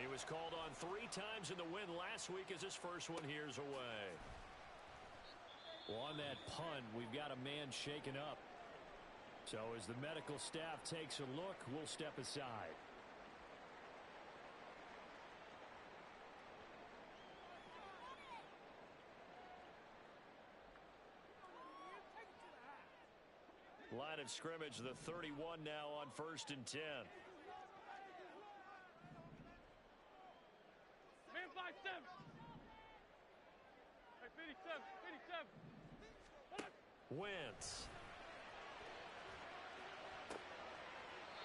He was called on 3 times in the win last week as his first one here's away. Well, on that punt, we've got a man shaken up. So as the medical staff takes a look, we'll step aside. Line of scrimmage, the 31 now on 1st and 10. Man 5-7. Hey, 57. Wentz.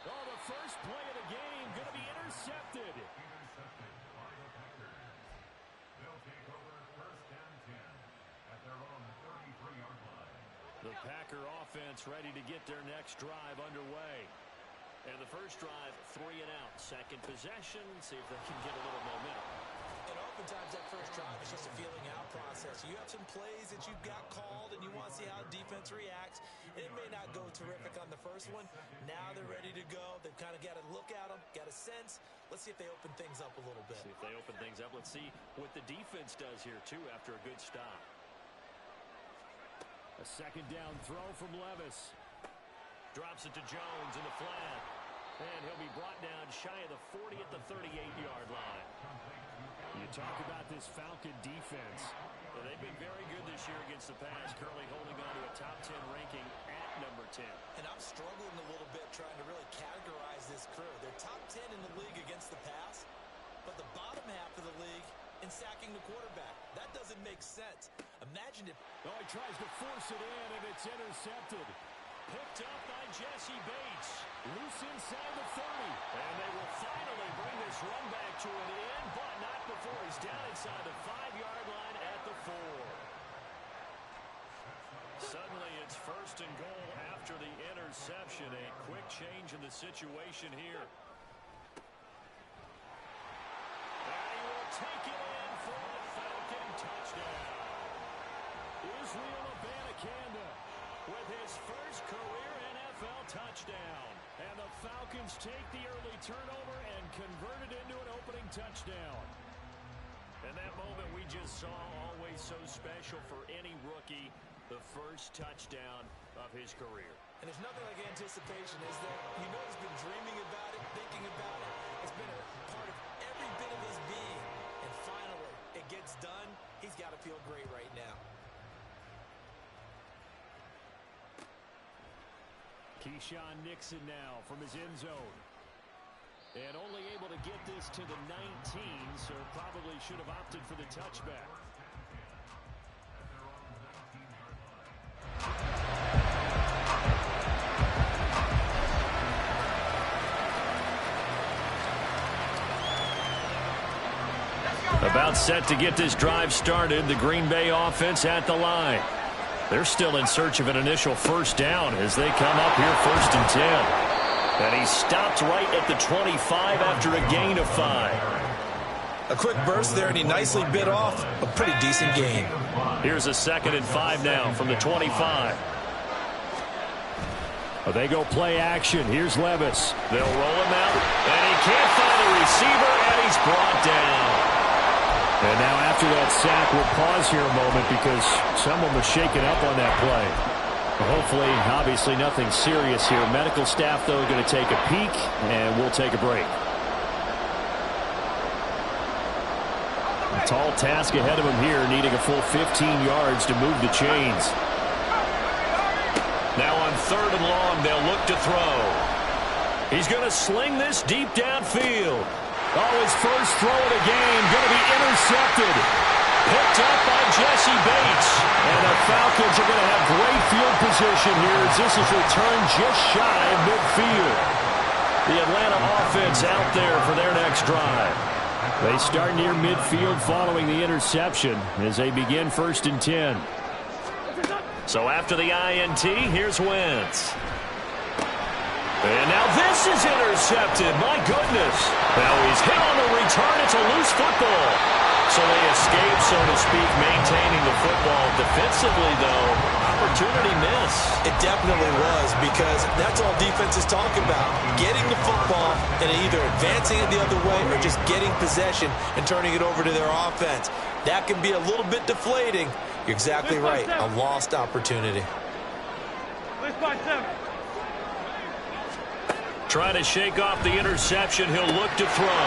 Oh, the first play of the game going to be intercepted. They'll take over 1st and 10 at their own 33-yard line. The Packer offense ready to get their next drive underway. And the first drive, 3 and out. Second possession, see if they can get a little momentum. And oftentimes that first drive is just a feeling out process. You have some plays that you've got called and you want to see how defense reacts. It may not go terrific on the first one. Now they're ready to go. They've kind of got to look at them, got a sense. Let's see if they open things up a little bit. See if they open things up. Let's see what the defense does here, too, after a good stop. A second down throw from Levis. Drops it to Jones in the flat. And he'll be brought down shy of the 40 at the 38-yard line. You talk about this Falcon defense. Well, they've been very good this year against the pass, currently holding on to a top 10 ranking at number 10. And I'm struggling a little bit trying to really categorize this crew. They're top 10 in the league against the pass, but the bottom half of the league in sacking the quarterback. That doesn't make sense. Imagine if... Oh, he tries to force it in, and it's intercepted. Picked up by Jesse Bates. Loose inside the 30. And they will finally bring this run back to an end, but not before he's down inside the 5-yard line at the 4. Suddenly it's 1st and goal after the interception. A quick change in the situation here. And he will take it in for a Falcon touchdown. Israel Abanikanda with his first career NFL touchdown. And the Falcons take the early turnover and convert it into an opening touchdown. And that moment we just saw, always so special for any rookie, the first touchdown of his career. And there's nothing like anticipation, is there? You know he's been dreaming about it, thinking about it. It's been a part of every bit of his being. And finally, it gets done. He's got to feel great right now. Keyshawn Nixon now from his end zone. And only able to get this to the 19, so probably should have opted for the touchback. About set to get this drive started, the Green Bay offense at the line. They're still in search of an initial first down as they come up here 1st and 10. And he stopped right at the 25 after a gain of 5. A quick burst there, and he nicely bit off a pretty decent gain. Here's a 2nd and 5 now from the 25. Well, they go play action. Here's Levis. They'll roll him out, and he can't find a receiver, and he's brought down. And now after that sack, we'll pause here a moment because someone was shaken up on that play. Hopefully, obviously nothing serious here. Medical staff, though, going to take a peek, and we'll take a break. A tall task ahead of him here, needing a full 15 yards to move the chains. Now on 3rd and long, they'll look to throw. He's going to sling this deep downfield. Oh, his first throw of the game going to be intercepted. Picked up by Jesse Bates. And the Falcons are going to have great field position here as this is returned just shy of midfield. The Atlanta offense out there for their next drive. They start near midfield following the interception as they begin 1st and 10. So after the INT, here's Wentz. And now this is intercepted. My goodness. Now he's hit on the return. It's a loose football. So they escape, so to speak, maintaining the football. Defensively, though, opportunity miss. It definitely was, because that's all defense is talking about. Getting the football and either advancing it the other way or just getting possession and turning it over to their offense. That can be a little bit deflating. You're exactly right. A lost opportunity. Trying to shake off the interception. He'll look to throw.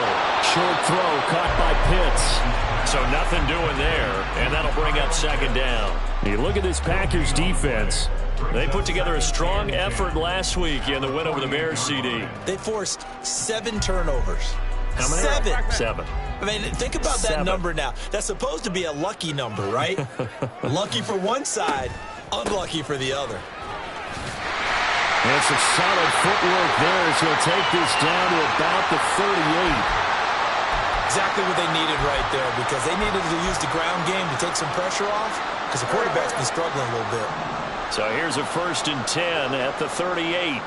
Short throw caught by Pitts. So nothing doing there, and that'll bring up second down. You look at this Packers defense. They put together a strong effort last week in the win over the Bears, CD. They forced 7 turnovers. How many? 7. I mean, think about that number now. That's supposed to be a lucky number, right? Lucky for one side, unlucky for the other. And some solid footwork there as he'll take this down to about the 38. Exactly what they needed right there, because they needed to use the ground game to take some pressure off, because the quarterback's been struggling a little bit. So here's a 1st and 10 at the 38.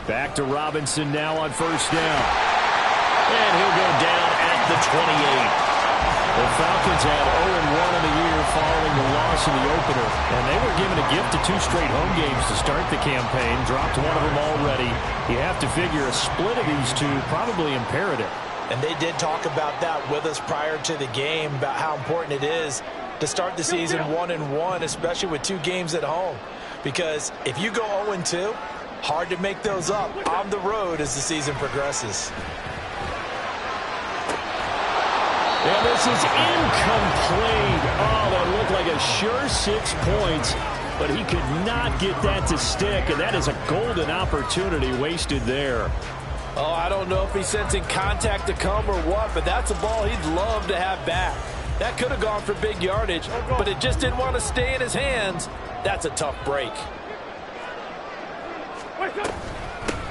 Back to Robinson now on 1st down. And he'll go down at the 28. The Falcons had 0-1 in the year following the loss in the opener, and they were given a gift of 2 straight home games to start the campaign. Dropped one of them already. You have to figure a split of these two probably imperative. And they did talk about that with us prior to the game, about how important it is to start the season 1-1, especially with 2 games at home. Because if you go 0-2, hard to make those up on the road as the season progresses. And this is incomplete. Oh, that looked like a sure 6 points, but he could not get that to stick, and that is a golden opportunity wasted there. Oh, I don't know if he's sensing contact to come or what, but that's a ball he'd love to have back. That could have gone for big yardage, but it just didn't want to stay in his hands. That's a tough break.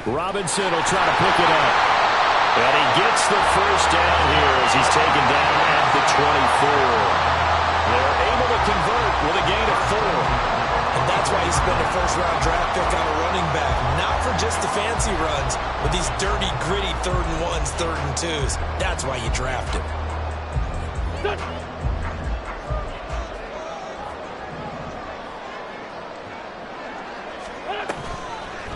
Robinson will try to pick it up. And he gets the 1st down here as he's taken down at the 24. They're able to convert with a gain of 4. And that's why he spent a 1st-round draft pick on a running back. Not for just the fancy runs, but these dirty, gritty 3rd and 1s, 3rd and 2s. That's why you draft him.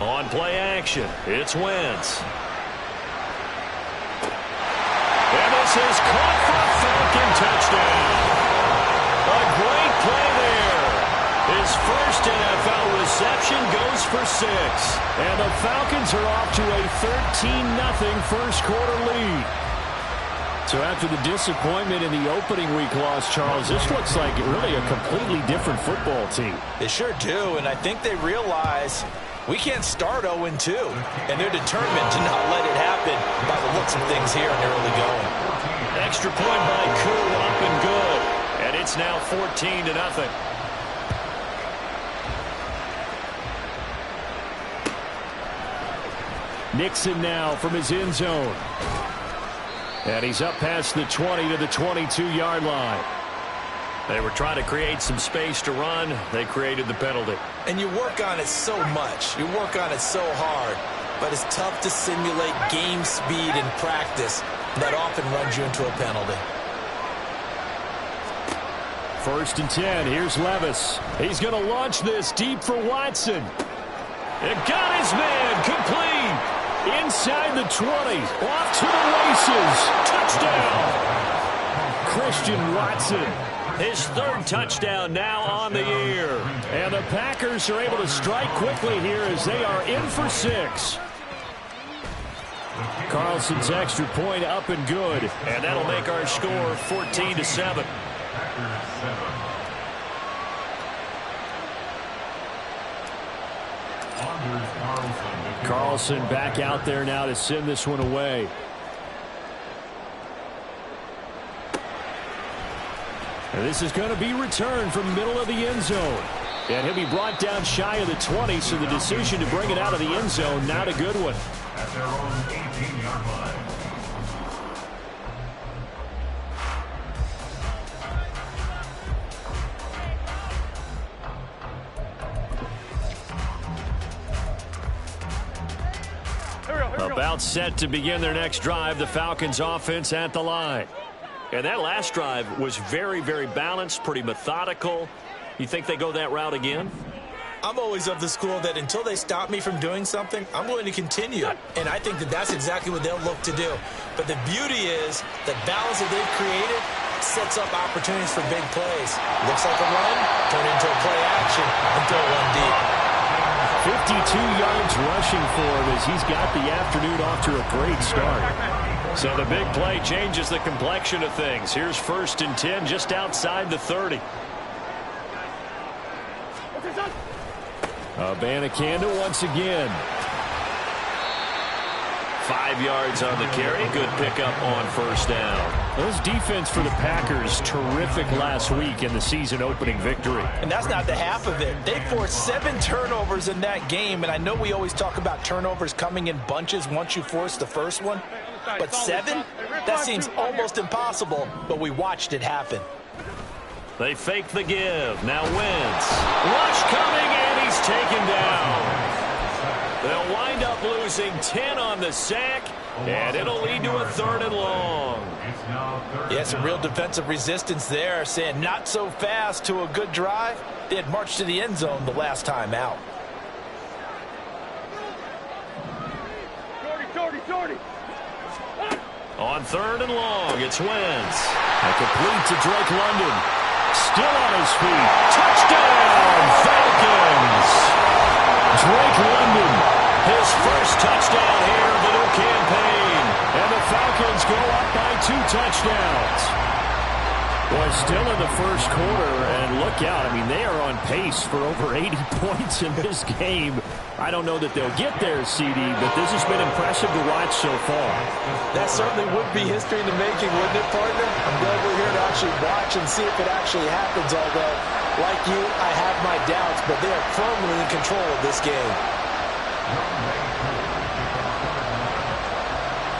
On play action, it's Wentz. And this is caught for a Falcon touchdown. A great play there. His 1st NFL reception goes for 6. And the Falcons are off to a 13-0 first quarter lead. So after the disappointment in the opening week loss, Charles, this looks like really a completely different football team. They sure do, and I think they realize we can't start 0-2, and they're determined to not let it happen by the looks of things here in the early going. Extra point by Koo, up and good. And it's now 14-0. Nixon now from his end zone. And he's up past the 20 to the 22-yard line. They were trying to create some space to run. They created the penalty. And you work on it so much. You work on it so hard. But it's tough to simulate game speed in practice. That often runs you into a penalty. 1st and 10. Here's Levis. He's going to launch this deep for Watson. And got his man complete. Inside the 20. Off to the races. Touchdown. Christian Watson. His 3rd touchdown now on the year. And the Packers are able to strike quickly here as they are in for 6. Carlson's extra point up and good. And that'll make our score 14-7. Carlson back out there now to send this one away. And this is going to be returned from the middle of the end zone. And he'll be brought down shy of the 20, so the decision to bring it out of the end zone, not a good one. At their own 18-yard line. About set to begin their next drive, the Falcons offense at the line. And that last drive was very, very balanced, pretty methodical. You think they go that route again? I'm always of the school that until they stop me from doing something, I'm going to continue. And I think that that's exactly what they'll look to do. But the beauty is the balance that they've created sets up opportunities for big plays. Looks like a run, turn into a play action, and throw one deep. 52 yards rushing for him as he's got the afternoon off to a great start. So the big play changes the complexion of things. Here's 1st and 10 just outside the 30. Abanikanda once again. 5 yards on the carry. Good pickup on 1st down. Those defense for the Packers, terrific last week in the season-opening victory. And that's not the half of it. They forced 7 turnovers in that game, and I know we always talk about turnovers coming in bunches once you force the first one. But 7? That seems almost impossible, but we watched it happen. They fake the give. Now Wentz. Rush coming, and he's taken down. They'll wind up losing 10 on the sack, and it'll lead to a 3rd and long. Yeah, some real defensive resistance there, saying not so fast to a good drive. They had marched to the end zone the last time out. Jordy. On 3rd and long, it's Wentz. A complete to Drake London. Still on his feet. Touchdown, Falcons! Drake London, his first touchdown here of the new campaign. And the Falcons go up by 2 touchdowns. Boy, still in the first quarter, and look out. I mean, they are on pace for over 80 points in this game. I don't know that they'll get there, CD, but this has been impressive to watch so far. That certainly would be history in the making, wouldn't it, partner? I'm glad we're here to actually watch and see if it actually happens, although, like you, I have my doubts, but they are firmly in control of this game.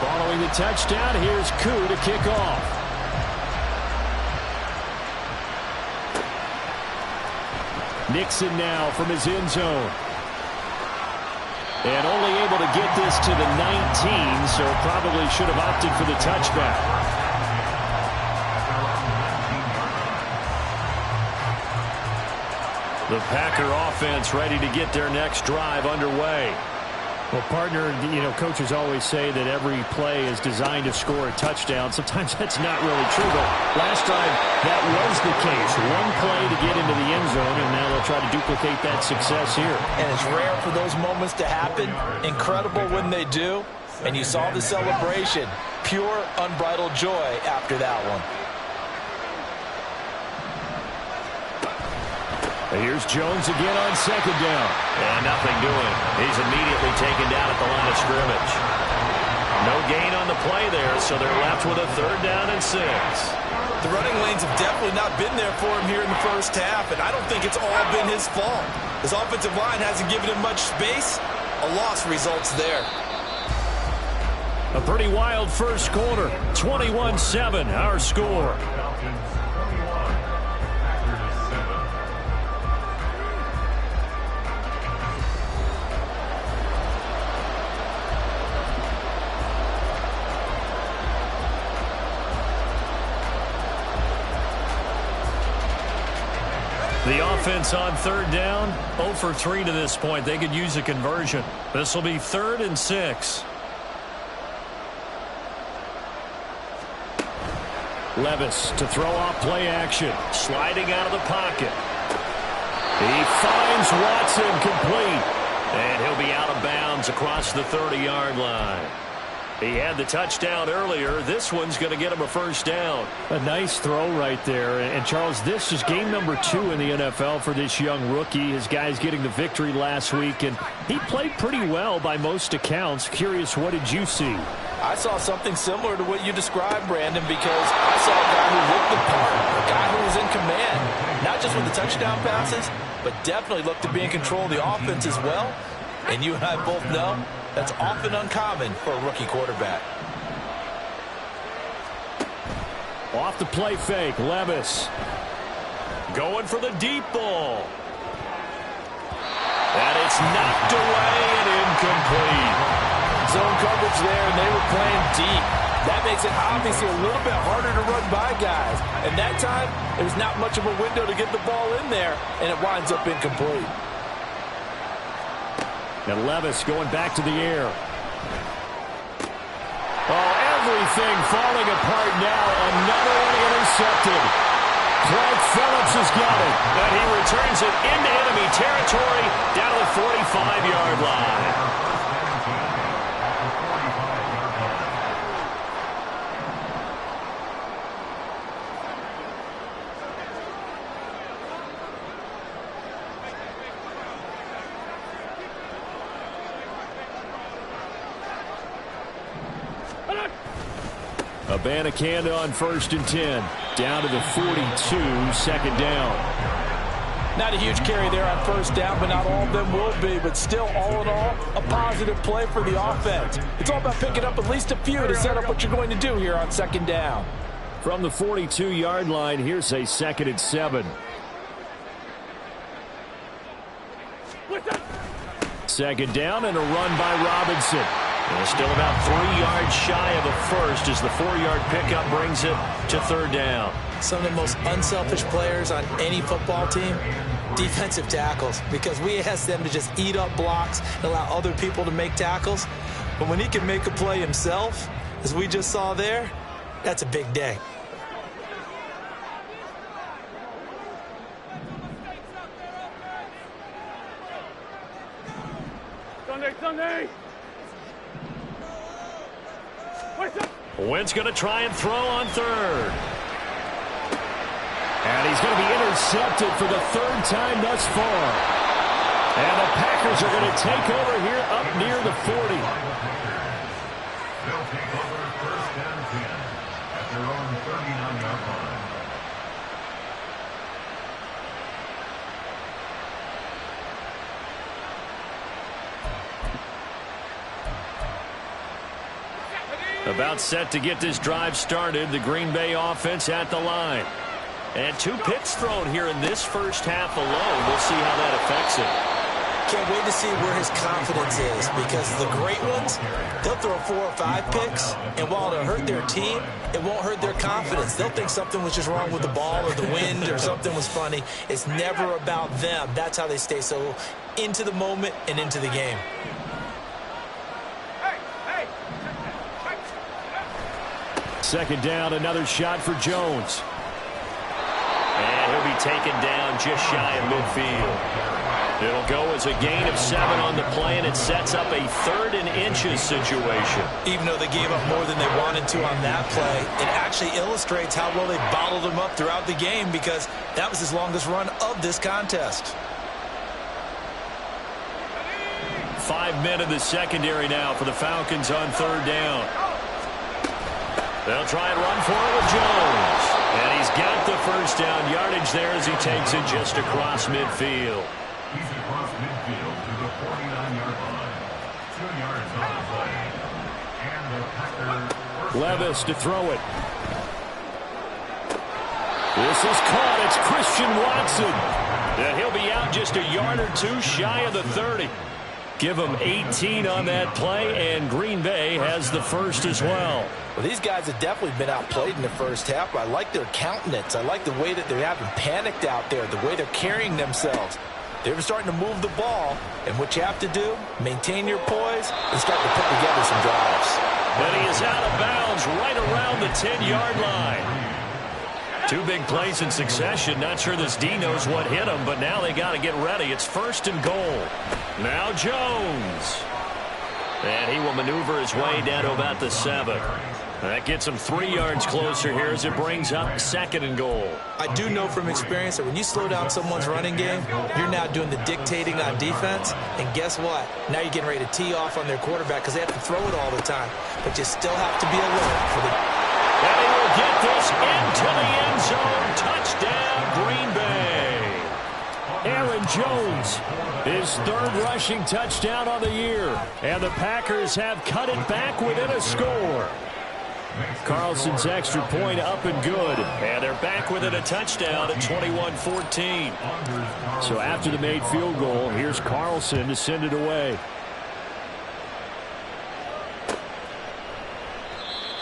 Following the touchdown, here's Koo to kick off. Nixon now from his end zone. And only able to get this to the 19, so probably should have opted for the touchback. The Packer offense ready to get their next drive underway. Well, partner, you know, coaches always say that every play is designed to score a touchdown. Sometimes that's not really true, but last time that was the case. One play to get into the end zone, and now they'll try to duplicate that success here. And it's rare for those moments to happen. Incredible when they do. And you saw the celebration. Pure, unbridled joy after that one. Here's Jones again on 2nd down. And nothing doing. He's immediately taken down at the line of scrimmage. No gain on the play there, so they're left with a 3rd down and 6. The running lanes have definitely not been there for him here in the first half, and I don't think it's all been his fault. His offensive line hasn't given him much space. A loss results there. A pretty wild first quarter. 21-7, our score. The offense on 3rd down, 0 for 3 to this point. They could use a conversion. This will be 3rd and 6. Levis to throw off play action. Sliding out of the pocket. He finds Watson complete. And he'll be out of bounds across the 30-yard line. He had the touchdown earlier. This one's going to get him a 1st down. A nice throw right there. And, Charles, this is game number 2 in the NFL for this young rookie. His guys getting the victory last week, and he played pretty well by most accounts. Curious, what did you see? I saw something similar to what you described, Brandon, because I saw a guy who looked the part, a guy who was in command, not just with the touchdown passes, but definitely looked to be in control of the offense as well. And you and I both know that's often uncommon for a rookie quarterback. Off the play fake, Levis. Going for the deep ball. And it's knocked away and incomplete. Zone coverage there, and they were playing deep. That makes it obviously a little bit harder to run by guys. And that time, there was not much of a window to get the ball in there, and it winds up incomplete. And Levis going back to the air. Oh, everything falling apart now. Another one intercepted. Clark Phillips has got it. And he returns it into enemy territory down to the 45-yard line. Abanikanda on 1st and 10. Down to the 42, second down. Not a huge carry there on 1st down, but not all of them will be. But still, all in all, a positive play for the offense. It's all about picking up at least a few to set up what you're going to do here on 2nd down. From the 42-yard line, here's a 2nd and 7. Second down and a run by Robinson. And still about 3 yards shy of a first as the 4-yard pickup brings it to 3rd down. Some of the most unselfish players on any football team, defensive tackles, because we ask them to just eat up blocks and allow other people to make tackles. But when he can make a play himself, as we just saw there, that's a big day. Sunday! Wentz going to try and throw on 3rd. And he's going to be intercepted for the 3rd time thus far. And the Packers are going to take over here up near the 40. They'll take over 1st and 10 at their own 39-yard line. About set to get this drive started. The Green Bay offense at the line. And 2 picks thrown here in this first half alone. We'll see how that affects it. Can't wait to see where his confidence is, because the great ones, they'll throw 4 or 5 picks, and while it'll hurt their team, it won't hurt their confidence. They'll think something was just wrong with the ball or the wind or something was funny. It's never about them. That's how they stay so into the moment and into the game. Second down, another shot for Jones. And he'll be taken down just shy of midfield. It'll go as a gain of 7 on the play, and it sets up a 3rd and inches situation. Even though they gave up more than they wanted to on that play, it actually illustrates how well they bottled them up throughout the game, because that was his longest run of this contest. 5 men in the secondary now for the Falcons on 3rd down. They'll try and run for it with Jones. And he's got the 1st down yardage there as he takes it just across midfield. He's across midfield to the 49-yard line. 2 yards on the play. And the Packers. Levis to throw it. This is caught. It's Christian Watson. And he'll be out just a yard or 2 shy of the 30. Give him 18 on that play, and Green Bay has the 1st as well. Well, these guys have definitely been outplayed in the first half. I like their countenance. I like the way that they haven't panicked out there, the way they're carrying themselves. They're starting to move the ball, and what you have to do, maintain your poise and start to put together some drives. And he is out of bounds right around the 10-yard line. 2 big plays in succession. Not sure this D knows what hit him, but now they got to get ready. It's 1st and goal. Now Jones. And he will maneuver his way down to about the 7. That gets him 3 yards closer here as it brings up 2nd and goal. I do know from experience that when you slow down someone's running game, you're now doing the dictating on defense. And guess what? Now you're getting ready to tee off on their quarterback because they have to throw it all the time. But you still have to be alert for the... And he will get this into the end zone. Touchdown, Green Bay. Aaron Jones, his 3rd rushing touchdown on the year. And the Packers have cut it back within a score. Carlson's extra point up and good. And they're back within a touchdown at 21-14. So after the made field goal, here's Carlson to send it away.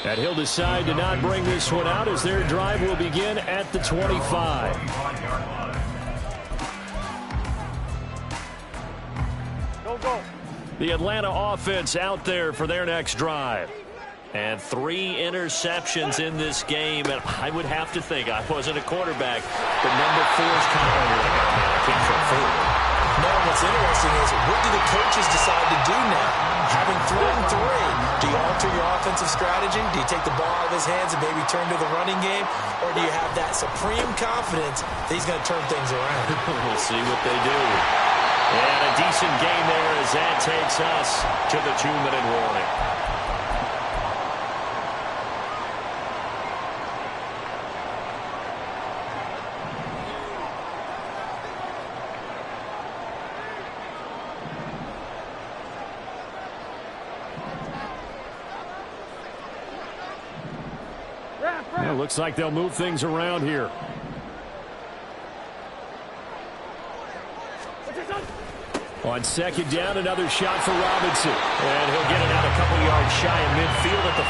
And he'll decide to not bring this one out as their drive will begin at the 25. Go. The Atlanta offense out there for their next drive. And 3 interceptions in this game. And I would have to think, I wasn't a quarterback, but number 4 is kind of like, oh, man, I came from 4. Now, what's interesting is, what do the coaches decide to do now? Having thrown 3, do you alter your offensive strategy? Do you take the ball out of his hands and maybe turn to the running game? Or do you have that supreme confidence that he's going to turn things around? We'll see what they do. And a decent game there as that takes us to the 2-minute warning. It looks like they'll move things around here. On second down, another shot for Robinson. And he'll get it out a couple yards shy of midfield at the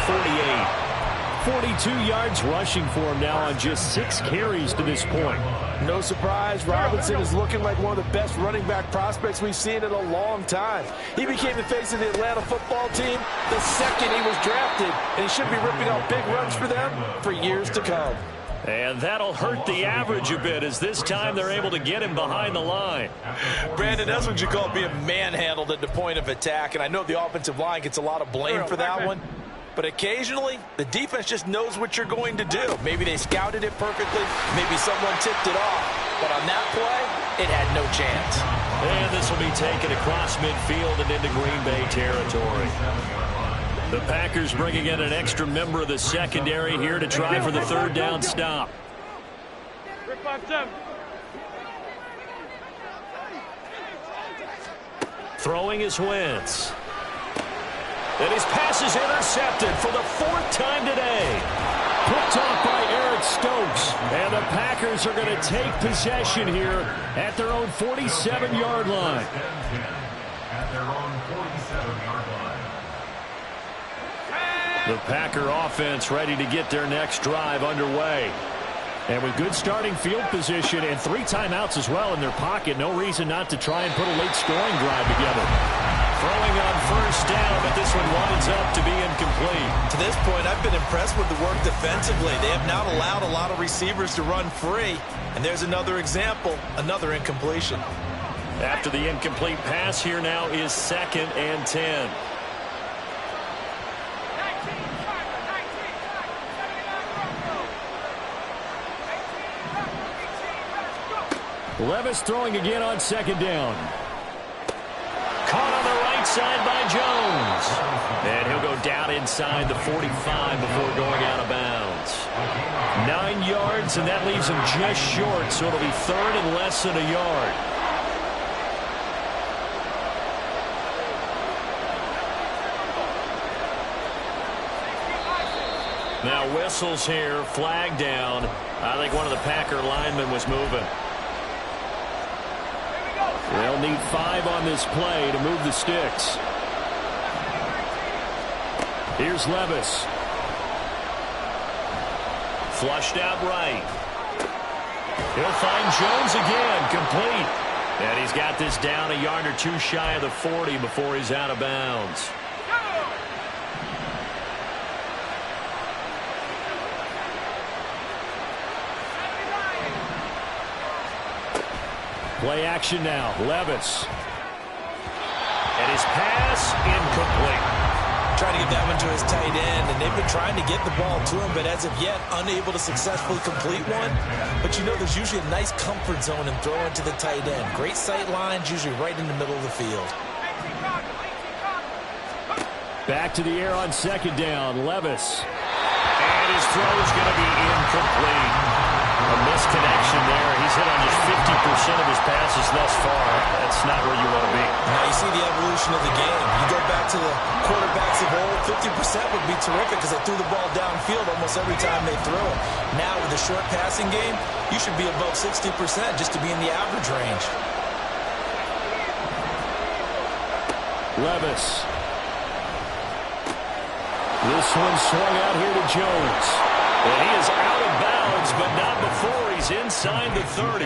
48. 42 yards rushing for him now on just 6 carries to this point. No surprise, Robinson is looking like one of the best running back prospects we've seen in a long time. He became the face of the Atlanta football team the second he was drafted, and he should be ripping out big runs for them for years to come. And that'll hurt the average a bit as this time they're able to get him behind the line. Brandon, that's what you call being manhandled at the point of attack, and I know the offensive line gets a lot of blame for that one. But occasionally, the defense just knows what you're going to do. Maybe they scouted it perfectly. Maybe someone tipped it off. But on that play, it had no chance. And this will be taken across midfield and into Green Bay territory. The Packers bringing in an extra member of the secondary here to try for the 3rd down stop. Throwing is Wentz. And his pass is intercepted for the 4th time today. Picked off by Eric Stokes. And the Packers are going to take possession here at their own 47-yard line. At their own 47-yard line. The Packer offense ready to get their next drive underway. And with good starting field position and 3 timeouts as well in their pocket, no reason not to try and put a late scoring drive together. Throwing on 1st down, but this one winds up to be incomplete. To this point, I've been impressed with the work defensively. They have not allowed a lot of receivers to run free. And there's another example, another incompletion. After the incomplete pass, here now is 2nd and 10. Levis throwing again on 2nd down. Caught on the right side by Jones. And he'll go down inside the 45 before going out of bounds. 9 yards, and that leaves him just short, so it'll be 3rd and less than a yard. Now whistles here, flag down. I think one of the Packer linemen was moving. They'll need 5 on this play to move the sticks. Here's Levis. Flushed out right. He'll find Jones again, complete. And he's got this down a yard or 2 shy of the 40 before he's out of bounds. Play action now. Levis. And his pass incomplete. Trying to get that one to his tight end, and they've been trying to get the ball to him, but as of yet, unable to successfully complete one. But you know there's usually a nice comfort zone in throwing to the tight end. Great sight lines, usually right in the middle of the field. Back to the air on 2nd down. Levis. And his throw is going to be incomplete. A misconnection there. He's hit on just 50% of his passes thus far. That's not where you want to be. Now you see the evolution of the game. You go back to the quarterbacks of old, 50% would be terrific because they threw the ball downfield almost every time they threw it. Now with the short passing game, you should be above 60% just to be in the average range. Levis. This one swung out here to Jones. And he is out of bounds, but not before he's inside the 30.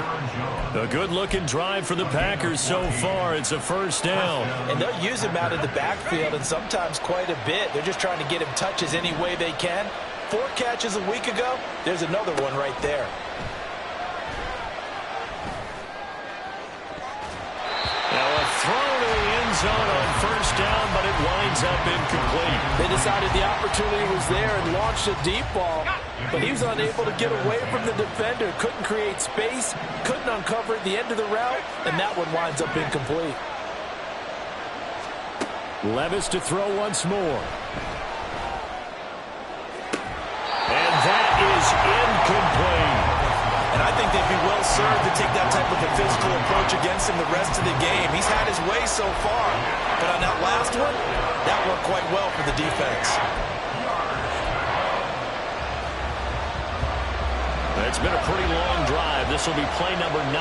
A good-looking drive for the Packers so far. It's a first down. And they'll use him out in the backfield, and sometimes quite a bit. They're just trying to get him touches any way they can. 4 catches a week ago. There's another one right there. Now a throw to the end zone on first down, but it winds up incomplete. They decided the opportunity was there and launched a deep ball, but he was unable to get away from the defender. Couldn't create space, couldn't uncover the end of the route, and that one winds up incomplete. Levis to throw once more. And that is incomplete. And I think they'd be well served to take that type of a physical approach against him the rest of the game. He's had his way so far, but on that last one, that worked quite well for the defense. It's been a pretty long drive. This will be play number 9,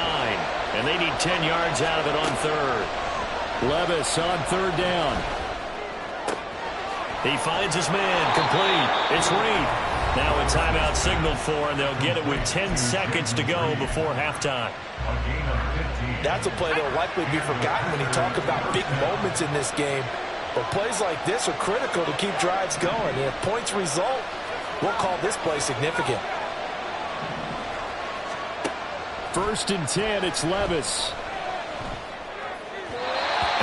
and they need 10 yards out of it on third. Levis on third down. He finds his man, complete. It's Reed. Now a timeout signaled for, and they'll get it with 10 seconds to go before halftime. That's a play that will likely be forgotten when you talk about big moments in this game. But plays like this are critical to keep drives going. And if points result, we'll call this play significant. First and 10, it's Levis.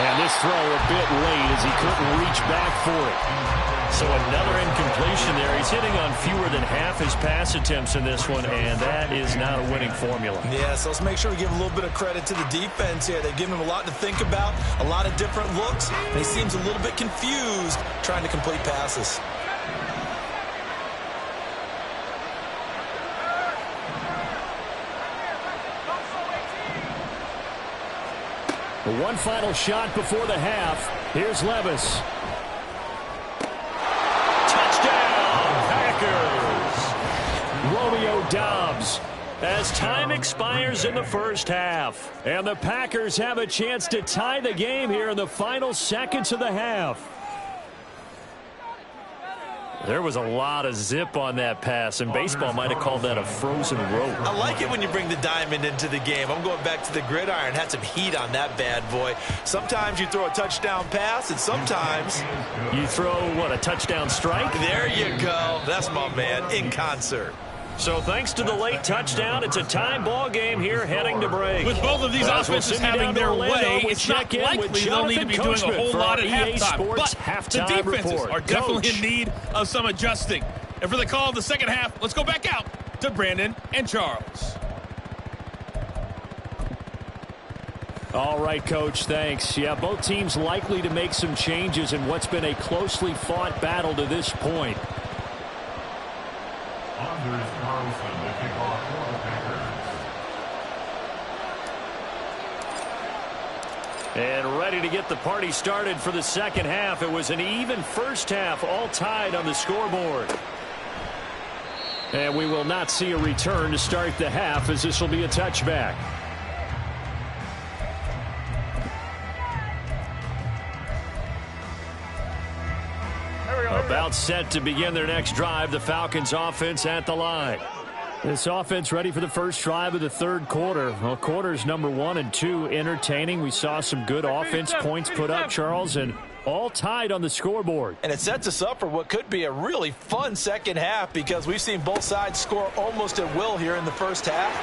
And this throw a bit late as he couldn't reach back for it. So another incompletion there. He's hitting on fewer than half his pass attempts in this one, and that is not a winning formula. Yeah, so let's make sure we give a little bit of credit to the defense here. They've given him a lot to think about, a lot of different looks, and he seems a little bit confused trying to complete passes. One final shot before the half. Here's Levis. Touchdown, Packers! Romeo Doubs as time expires in the first half. And the Packers have a chance to tie the game here in the final seconds of the half. There was a lot of zip on that pass, and baseball might have called that a frozen rope. I like it when you bring the diamond into the game. I'm going back to the gridiron. Had some heat on that bad boy. Sometimes you throw a touchdown pass, and sometimes you throw, what, a touchdown strike? There you go. That's my man, in concert. So thanks to the late touchdown, it's a tie ball game here heading to break. With both of these offenses having their way, it's not likely they'll need to be doing a whole lot at halftime. But the defenses are definitely in need of some adjusting. And for the call of the second half, let's go back out to Brandon and Charles. All right, Coach, thanks. Yeah, both teams likely to make some changes in what's been a closely fought battle to this point. Anders Carlson, the kickoff for the Packers. And ready to get the party started for the second half. It was an even first half, all tied on the scoreboard. And we will not see a return to start the half, as this will be a touchback. About set to begin their next drive, the Falcons offense at the line. This offense ready for the first drive of the third quarter. Well, quarters number 1 and 2 entertaining. We saw some good offense points put up, Charles, and all tied on the scoreboard. And it sets us up for what could be a really fun second half, because we've seen both sides score almost at will here in the first half.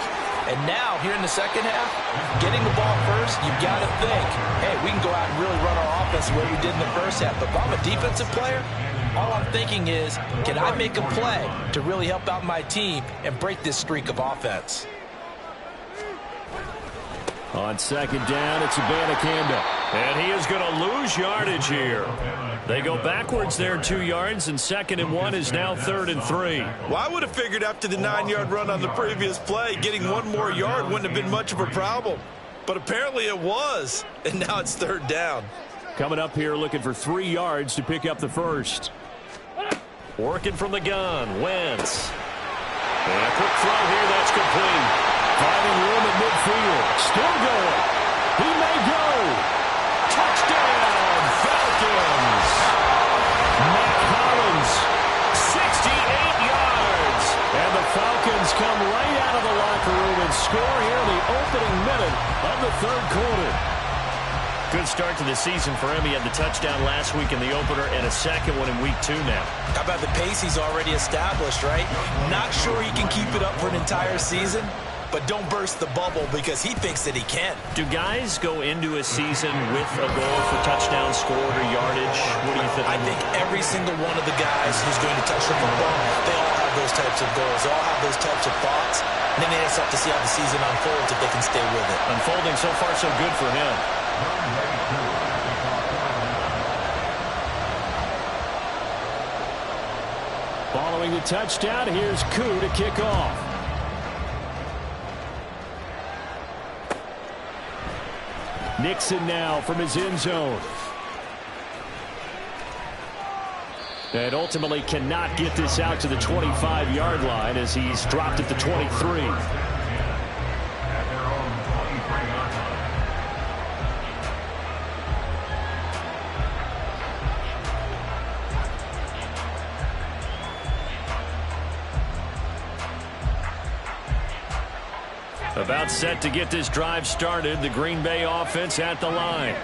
And now, here in the second half, getting the ball first, you've got to think, hey, we can go out and really run our offense the way we did in the first half. But if I'm a defensive player, all I'm thinking is, can I make a play to really help out my team and break this streak of offense? On second down, it's Abanikanda. And he is going to lose yardage here. They go backwards there 2 yards, and 2nd and 1 is now 3rd and 3. Well, I would have figured after the 9-yard run on the previous play, getting 1 more yard wouldn't have been much of a problem. But apparently it was, and now it's 3rd down. Coming up here looking for 3 yards to pick up the first. Working from the gun, Wentz. And a quick throw here, that's complete. Finding room at midfield. Still going. He may go. Touchdown, Falcons. Matt Collins third quarter. Good start to the season for him. He had the touchdown last week in the opener and a second one in week 2 now. How about the pace he's already established, right? Not sure he can keep it up for an entire season, but don't burst the bubble because he thinks that he can. Do guys go into a season with a goal for touchdown scored or yardage? What do you think? I think every single one of the guys who's going to touch the football, they all have those types of goals. They all have those types of thoughts. And then they just have to see how the season unfolds if they can stay with it. Unfolding so far so good for him. Following the touchdown, here's Koo to kick off. Nixon now from his end zone. And ultimately cannot get this out to the 25-yard line as he's dropped at the 23. About set to get this drive started. The Green Bay offense at the line.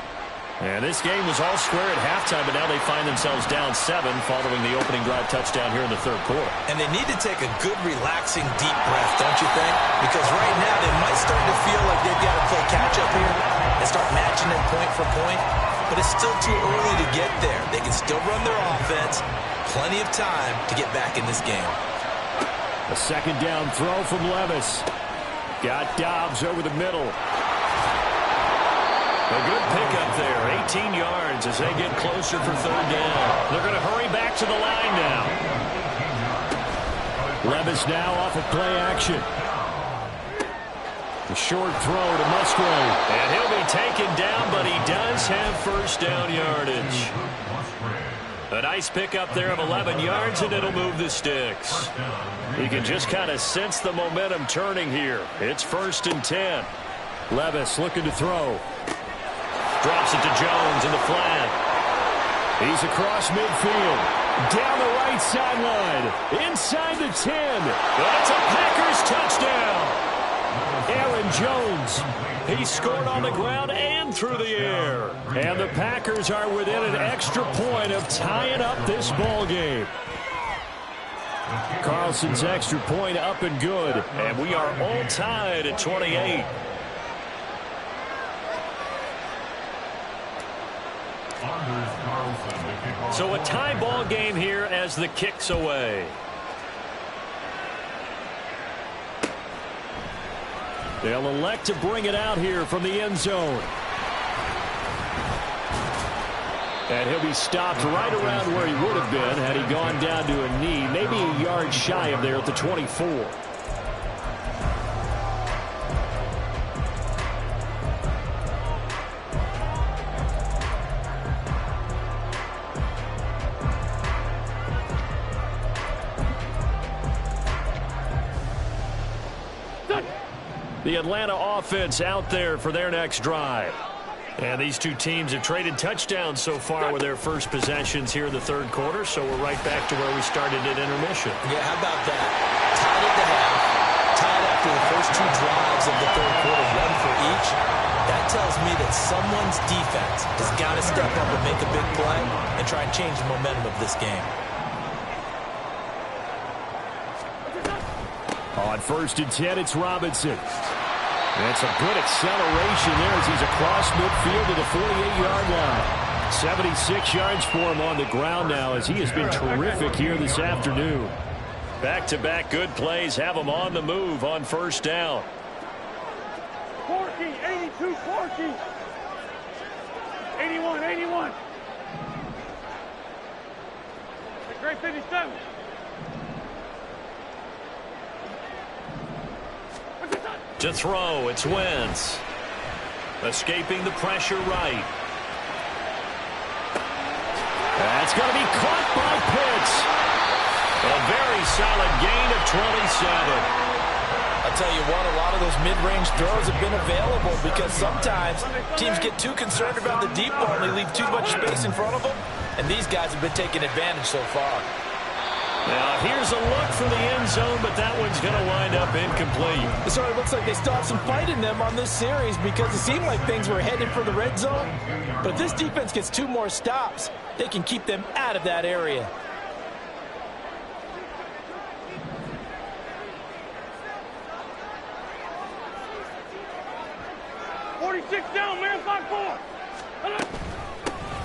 And this game was all square at halftime, but now they find themselves down 7 following the opening drive touchdown here in the third quarter. And they need to take a good, relaxing, deep breath, don't you think? Because right now they might start to feel like they've got to play catch-up here and start matching it point for point. But it's still too early to get there. They can still run their offense. Plenty of time to get back in this game. A second down throw from Levis. Got Dobbs over the middle. A good pickup there, 18 yards as they get closer for third down. They're going to hurry back to the line now. Levis now off of play action. The short throw to Musgrave. And he'll be taken down, but he does have first down yardage. A nice pickup there of 11 yards, and it'll move the sticks. You can just kind of sense the momentum turning here. It's 1st and 10. Levis looking to throw. Drops it to Jones in the flat. He's across midfield. Down the right sideline. Inside the 10. That's a Packers touchdown. Aaron Jones. He scored on the ground and through the air. And the Packers are within an extra point of tying up this ball game. Carlson's extra point up and good. And we are all tied at 28. So a tie ball game here as the kick's away. They'll elect to bring it out here from the end zone. And he'll be stopped right around where he would have been had he gone down to a knee, maybe a yard shy of there at the 24. The Atlanta offense out there for their next drive. And these two teams have traded touchdowns so far with their first possessions here in the third quarter, so we're right back to where we started at intermission. Yeah, how about that? Tied at the half, tied after the first 2 drives of the third quarter, 1 for each. That tells me that someone's defense has got to step up and make a big play and try and change the momentum of this game. On 1st and 10, it's Robinson. And some good acceleration there as he's across midfield to the 48-yard line. 76 yards for him on the ground now as he has been terrific here this afternoon. Back-to-back good plays have him on the move on first down. Forky, 82, Forky. 81, 81. The great 57. To throw, it's Wentz. Escaping the pressure right. That's going to be caught by Pitts. A very solid gain of 27. I'll tell you what, a lot of those mid-range throws have been available because sometimes teams get too concerned about the deep ball and they leave too much space in front of them, and these guys have been taking advantage so far. Now, here's a look for the end zone, but that one's going to wind up incomplete. So it looks like they still have some fight in them on this series because it seemed like things were headed for the red zone. But if this defense gets 2 more stops, they can keep them out of that area. Down, man, 5-4.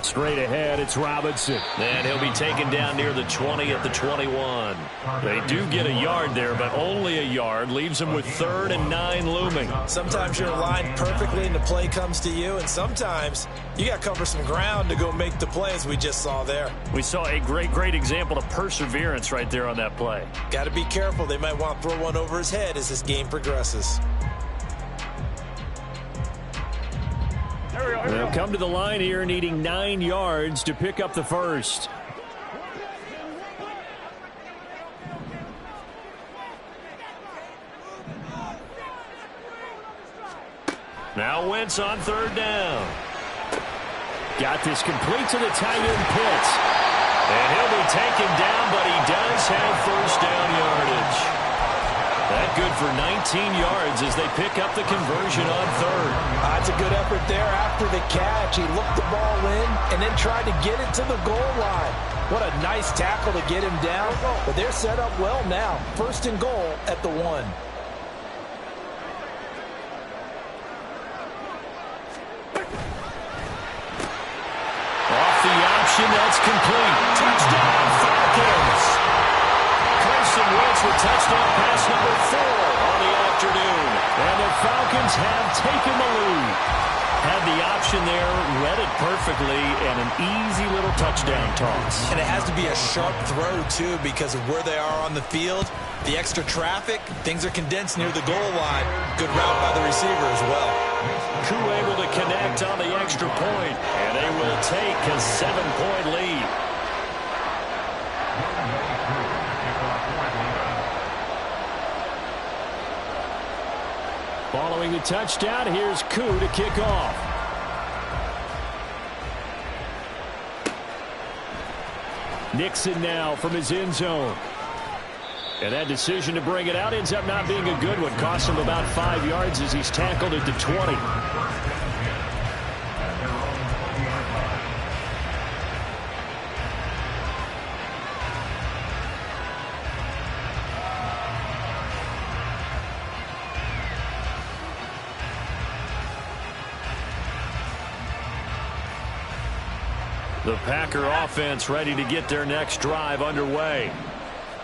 Straight ahead, it's Robinson. And he'll be taken down near the 20 at the 21. They do get a yard there, but only a yard. Leaves them with 3rd and 9 looming. Sometimes you're aligned perfectly and the play comes to you, and sometimes you got to cover some ground to go make the play, as we just saw there. We saw a great example of perseverance right there on that play. Got to be careful. They might want to throw one over his head as this game progresses. They'll come to the line here needing 9 yards to pick up the first. Now Wentz on 3rd down. Got this complete to the tight end Pitts. And he'll be taken down, but he does have 1st down yardage. That good for 19 yards as they pick up the conversion on 3rd. That's a good effort there after the catch. He looked the ball in and then tried to get it to the goal line. What a nice tackle to get him down. But they're set up well now. 1st and goal at the 1. Off the option, that's complete. Touchdown, Falcons. Carson Wentz with touchdown pass number 4 on the afternoon. And the Falcons have taken the lead. Had the option there, read it perfectly, and an easy little touchdown toss. And it has to be a sharp throw, too, because of where they are on the field. The extra traffic, things are condensed near the goal line. Good route by the receiver as well. Koo able to connect on the extra point, and they will take a 7-point lead. Following the touchdown, here's Koo to kick off. Nixon now from his end zone. And that decision to bring it out ends up not being a good one. Costs him about 5 yards as he's tackled at the 20. The Packer offense ready to get their next drive underway.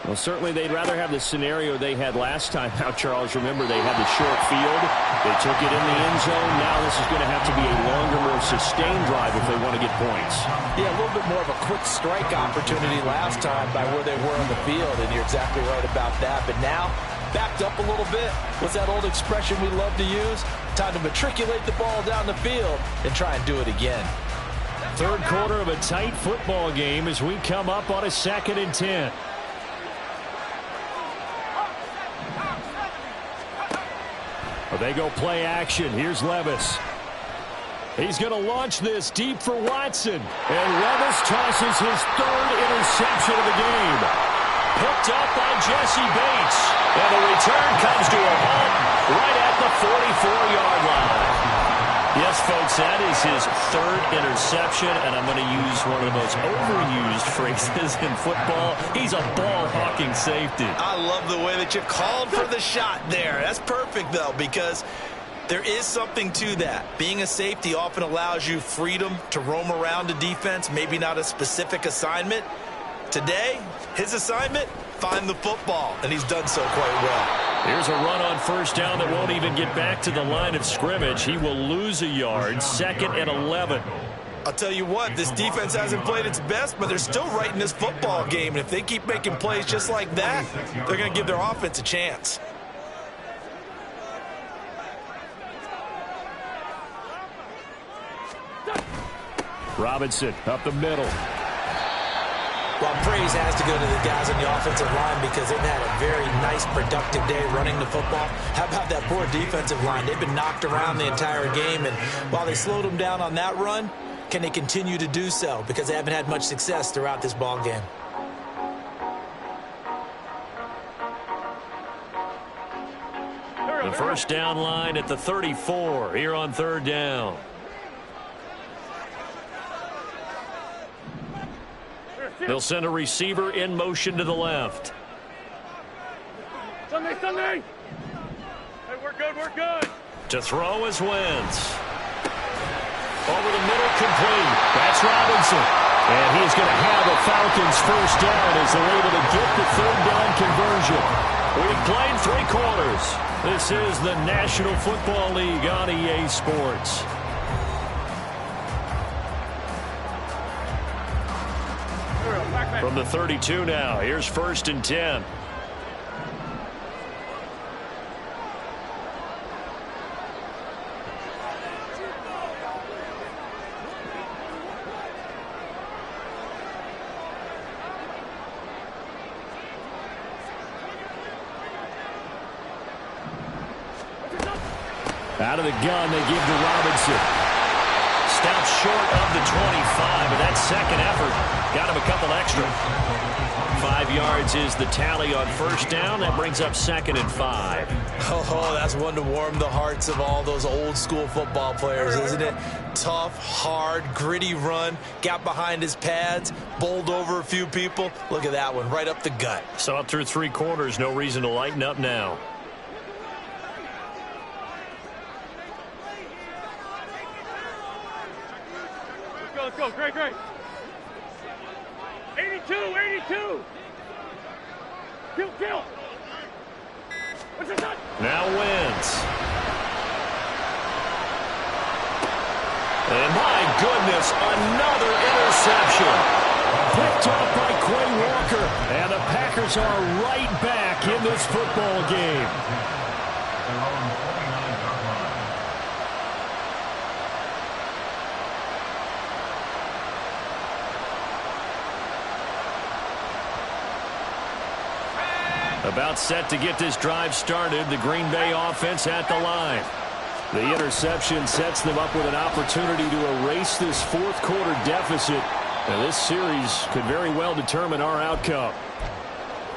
Well, certainly they'd rather have the scenario they had last time out, Charles. Remember, they had the short field. They took it in the end zone. Now this is going to have to be a longer, more sustained drive if they want to get points. Yeah, a little bit more of a quick strike opportunity last time by where they were on the field, and you're exactly right about that. But now, backed up a little bit. What's that old expression we love to use? Time to matriculate the ball down the field and try and do it again. 3rd quarter of a tight football game as we come up on a 2nd and 10. Well, they go play action. Here's Levis. He's going to launch this deep for Watson. And Levis tosses his 3rd interception of the game. Picked up by Jesse Bates. And the return comes to a halt right at the 44-yard line. Yes, folks, that is his 3rd interception, and I'm going to use one of the most overused phrases in football. He's a ball-hawking safety. I love the way that you called for the shot there. That's perfect, though, because there is something to that. Being a safety often allows you freedom to roam around a defense, maybe not a specific assignment. Today, his assignment, find the football, and he's done so quite well. Here's a run on 1st down that won't even get back to the line of scrimmage. He will lose a yard, 2nd and 11. I'll tell you what, this defense hasn't played its best, but they're still right in this football game. And if they keep making plays just like that, they're going to give their offense a chance. Robinson up the middle. Well, praise has to go to the guys on the offensive line because they've had a very nice, productive day running the football. How about that poor defensive line? They've been knocked around the entire game, and while they slowed them down on that run, can they continue to do so? Because they haven't had much success throughout this ball game. The first down line at the 34 here on third down. They'll send a receiver in motion to the left. Sunday! Hey, we're good. To throw is Wentz. Over the middle, complete. That's Robinson. And he's going to have a Falcons first down as they're able to get the third down conversion. We've played 3 quarters. This is the National Football League on EA Sports. From the 32 now, here's 1st and 10. Out of the gun, they give to Robinson. Stopped short of the 25, but that second effort got him a couple extra. 5 yards is the tally on first down. That brings up 2nd and 5. Oh, that's one to warm the hearts of all those old school football players, isn't it? Tough, hard, gritty run. Got behind his pads, bowled over a few people. Look at that one, right up the gut. Saw it through 3 quarters. No reason to lighten up now. Let's go. Great. 82. Kill. What's this on? Now Wentz. And my goodness, another interception. Picked off by Quay Walker. And the Packers are right back in this football game. About set to get this drive started. The Green Bay offense at the line. The interception sets them up with an opportunity to erase this 4th quarter deficit. Now this series could very well determine our outcome.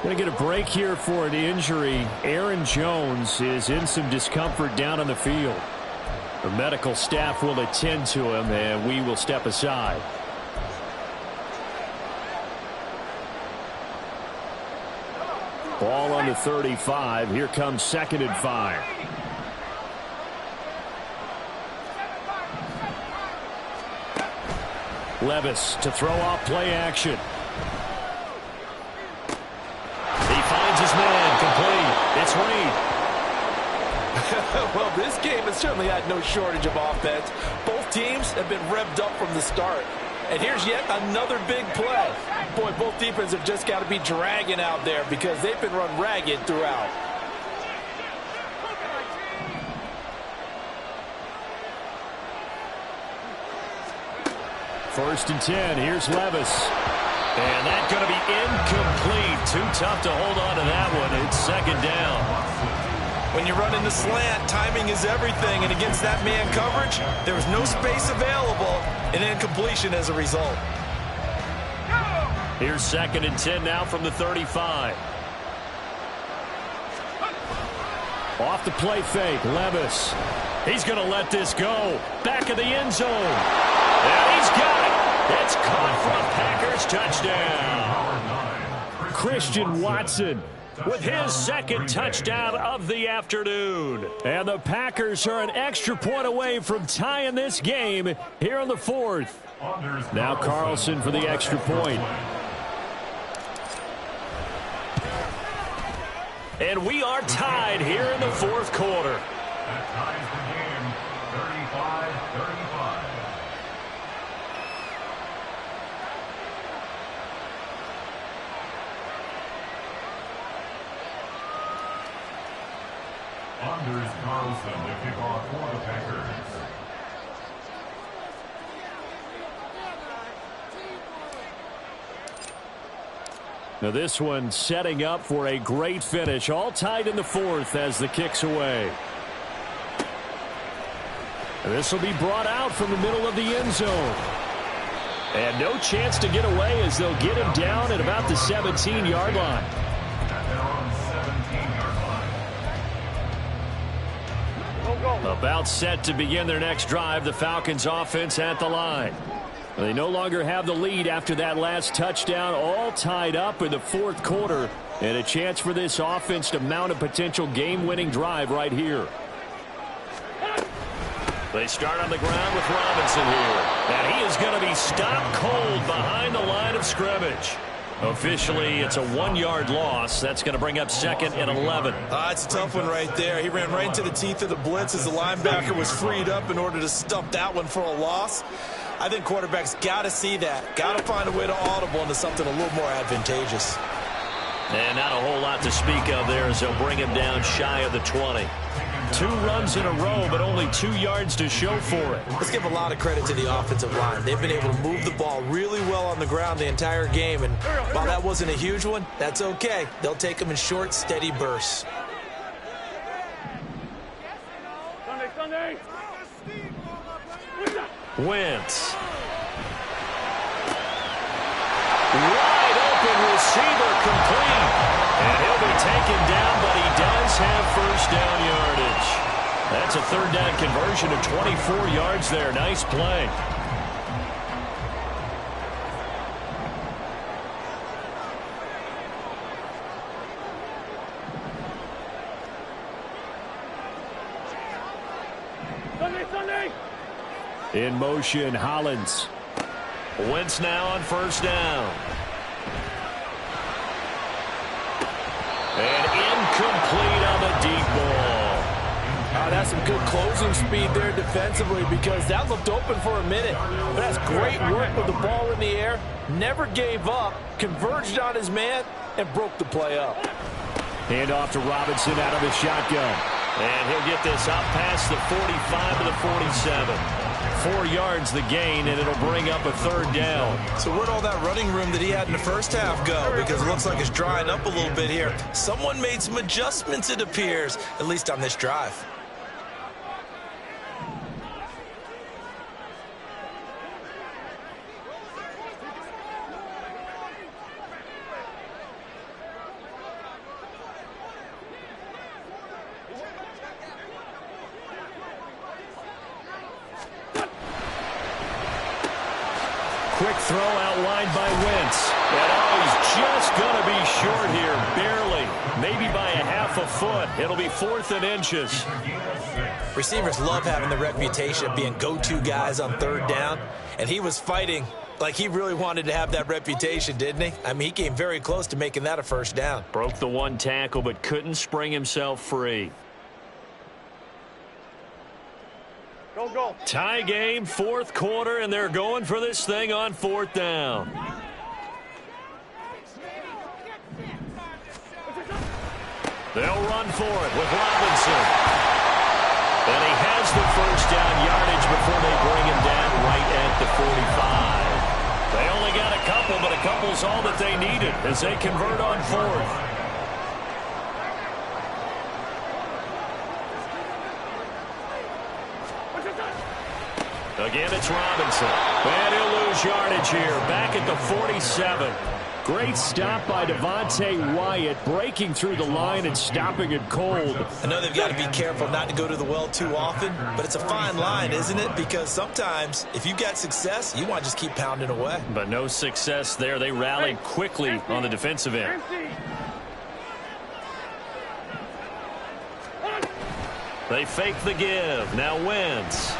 Going to get a break here for an injury. Aaron Jones is in some discomfort down on the field. The medical staff will attend to him, and we will step aside. Ball on the 35. Here comes 2nd and 5. Levis to throw off play action. He finds his man. Complete. It's Reed. Well, this game has certainly had no shortage of offense. Both teams have been revved up from the start. And here's yet another big play. Boy, both defenses have just got to be dragging out there because they've been run ragged throughout. First and 10. Here's Levis. And that's going to be incomplete. Too tough to hold on to that one. It's 2nd down. When you're running the slant, timing is everything. And against that man coverage, there was no space available. And incompletion as a result. Here's 2nd and 10 now from the 35. Off the play fake, Levis. He's going to let this go. Back of the end zone. And he's got it. It's caught for a Packers touchdown. Christian Watson with his 2nd touchdown of the afternoon. And the Packers are an extra point away from tying this game here in the 4th. Now Carlson for the extra point. And we are tied here in the 4th quarter. That ties the game, 35-35. Anders Carlson to kick off for the Packers. Now this one setting up for a great finish. All tied in the 4th as the kick's away. And this will be brought out from the middle of the end zone. And no chance to get away as they'll get him down at about the 17-yard line. About set to begin their next drive, the Falcons offense at the line. They no longer have the lead after that last touchdown, all tied up in the fourth quarter, and a chance for this offense to mount a potential game-winning drive right here. They start on the ground with Robinson here, and he is going to be stopped cold behind the line of scrimmage. Officially, it's a 1-yard loss. That's going to bring up 2nd and 11. It's a tough one right there. He ran right into the teeth of the blitz as the linebacker was freed up in order to stuff that one for a loss. I think quarterbacks got to see that. Got to find a way to audible into something a little more advantageous. And not a whole lot to speak of there as they'll bring him down shy of the 20. 2 runs in a row, but only 2 yards to show for it. Let's give a lot of credit to the offensive line. They've been able to move the ball really well on the ground the entire game, and while that wasn't a huge one, that's okay. They'll take them in short, steady bursts. Sunday. Wentz. Wide open receiver complete. And he'll be taken down, but he does have first down yardage. That's a 3rd down conversion of 24 yards there. Nice play. Sunday. In motion, Hollins. Wentz now on first down. And incomplete on the deep ball. That's some good closing speed there defensively because that looked open for a minute. But that's great work with the ball in the air. Never gave up, converged on his man, and broke the play up. Hand off to Robinson out of the shotgun. And he'll get this up past the 45 to the 47. 4 yards the gain, and it'll bring up a 3rd down. So where'd all that running room that he had in the first half go? Because it looks like it's drying up a little bit here. Someone made some adjustments, it appears, at least on this drive. Quick throw outlined by Wentz. And he's just going to be short here, barely. Maybe by a half a foot. It'll be 4th and inches. Receivers love having the reputation of being go-to guys on 3rd down. And he was fighting like he really wanted to have that reputation, didn't he? I mean, he came very close to making that a first down. Broke the 1 tackle, but couldn't spring himself free. Go. Tie game, 4th quarter, and they're going for this thing on 4th down. They'll run for it with Robinson. And he has the first down yardage before they bring him down right at the 45. They only got a couple, but a couple's all that they needed as they convert on 4th. Again, it's Robinson. And he'll lose yardage here. Back at the 47. Great stop by Devontae Wyatt, breaking through the line and stopping it cold. I know they've got to be careful not to go to the well too often, but it's a fine line, isn't it? Because sometimes, if you've got success, you want to just keep pounding away. But no success there. They rallied quickly on the defensive end. They fake the give. Now Wentz.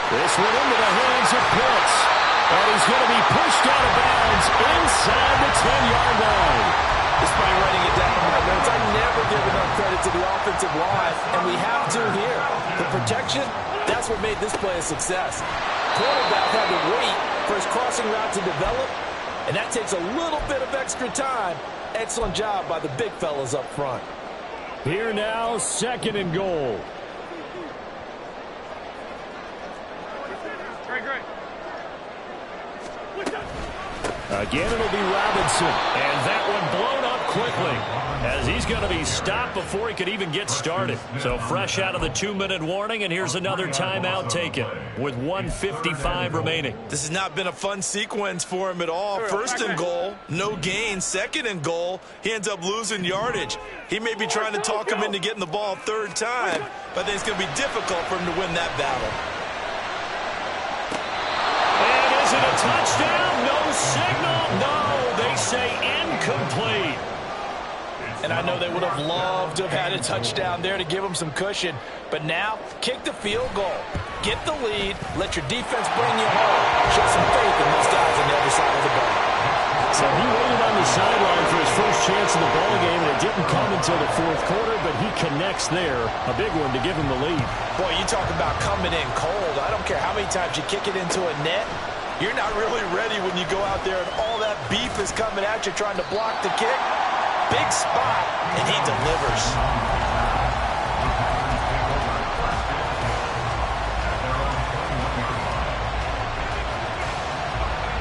This one into the hands of Pitts. And he's going to be pushed out of bounds inside the 10-yard line. Despite writing it down in my notes, I never give enough credit to the offensive line, and we have to here. The protection, that's what made this play a success. Quarterback had to wait for his crossing route to develop, and that takes a little bit of extra time. Excellent job by the big fellas up front. Here now, 2nd and goal. Great. Again, it'll be Robinson. And that one blown up quickly as he's going to be stopped before he could even get started. So fresh out of the 2-minute warning, and here's another timeout taken with 1:55 remaining. This has not been a fun sequence for him at all. First and goal, no gain. Second and goal, he ends up losing yardage. He may be trying to talk him into getting the ball third time, but I think it's going to be difficult for him to win that battle. And is it a touchdown? No signal. No, they say incomplete. And I know they would have loved to have had a touchdown there to give them some cushion. But now, kick the field goal. Get the lead. Let your defense bring you home. Show some faith in those guys on the other side of the ball. So he waited on the sideline for his first chance in the ball game, and it didn't come until the fourth quarter, but he connects there. A big one to give him the lead. Boy, you talk about coming in cold. I don't care how many times you kick it into a net. You're not really ready when you go out there and all that beef is coming at you trying to block the kick. Big spot, and he delivers.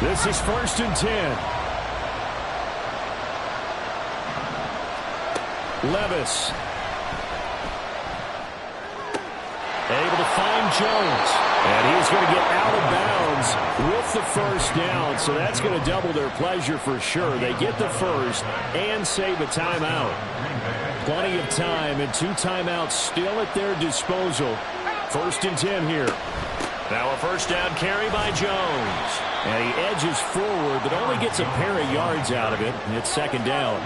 This is 1st and 10. Levis. Able to find Jones. And he's going to get out of bounds with the first down. So that's going to double their pleasure for sure. They get the first and save a timeout. Plenty of time and 2 timeouts still at their disposal. 1st and 10 here. Now a first down carry by Jones. And he edges forward, but only gets a pair of yards out of it. And it's 2nd down.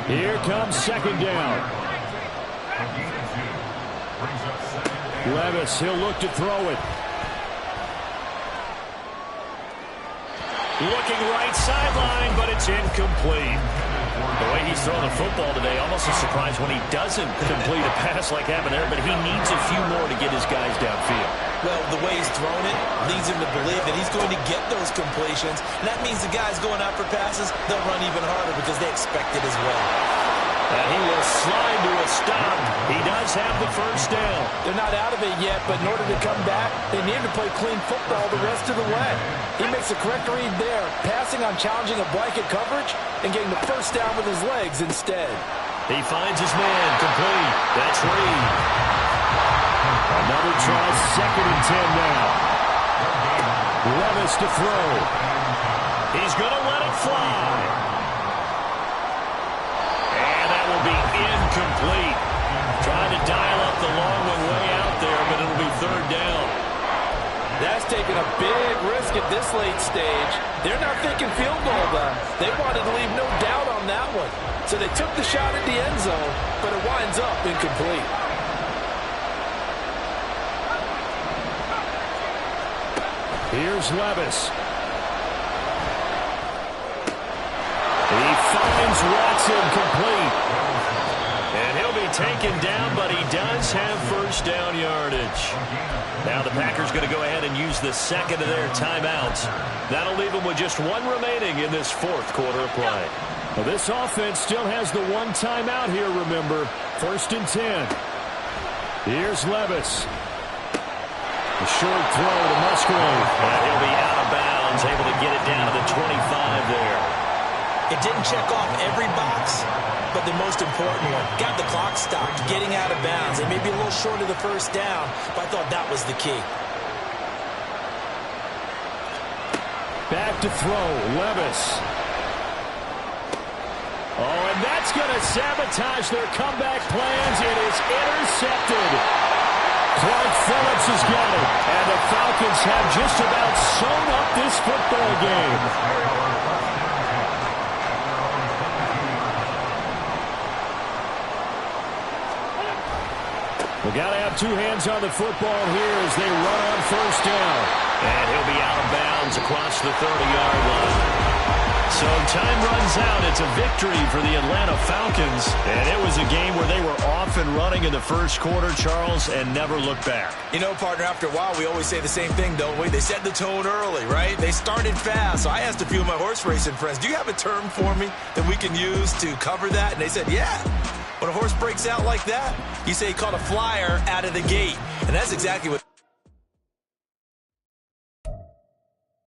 Here comes 2nd down. Levis, he'll look to throw it. Looking right sideline, but it's incomplete. The way he's throwing the football today, almost a surprise when he doesn't complete a pass like happened there, but he needs a few more to get his guys downfield. Well, the way he's thrown it leads him to believe that he's going to get those completions. And that means the guys going out for passes, they'll run even harder because they expect it as well. And he will slide to a stop. He does have the first down. They're not out of it yet, but in order to come back, they need to play clean football the rest of the way. He makes the correct read there, passing on challenging a blanket coverage and getting the first down with his legs instead. He finds his man complete. That's Reed. Another try, 2nd and 10 now. Levis to throw. He's going to let it fly. Will be incomplete. Trying to dial up the long one way out there, but it'll be 3rd down. That's taking a big risk at this late stage. They're not thinking field goal though. They wanted to leave no doubt on that one. So they took the shot at the end zone, but it winds up incomplete. Here's Levis. He finds Watson complete. And he'll be taken down, but he does have first down yardage. Now the Packers going to go ahead and use the 2nd of their timeouts. That'll leave them with just 1 remaining in this 4th quarter of play. Well, this offense still has the 1 timeout here, remember. 1st and 10. Here's Levis. A short throw to Musgrave. And he'll be out of bounds, able to get it down to the 25 there. It didn't check off every box, but the most important one. Got the clock stopped, getting out of bounds. It may be a little short of the first down, but I thought that was the key. Back to throw, Levis. Oh, and that's going to sabotage their comeback plans. It is intercepted. Clark Phillips has got it. And the Falcons have just about sewn up this football game. We got to have 2 hands on the football here as they run on first down. And he'll be out of bounds across the 30-yard line. So time runs out. It's a victory for the Atlanta Falcons. And it was a game where they were off and running in the first quarter, Charles, and never looked back. You know, partner, after a while, we always say the same thing, don't we? They set the tone early, right? They started fast. So I asked a few of my horse racing friends, do you have a term for me that we can use to cover that? And they said, yeah. When a horse breaks out like that, you say he caught a flyer out of the gate. And that's exactly what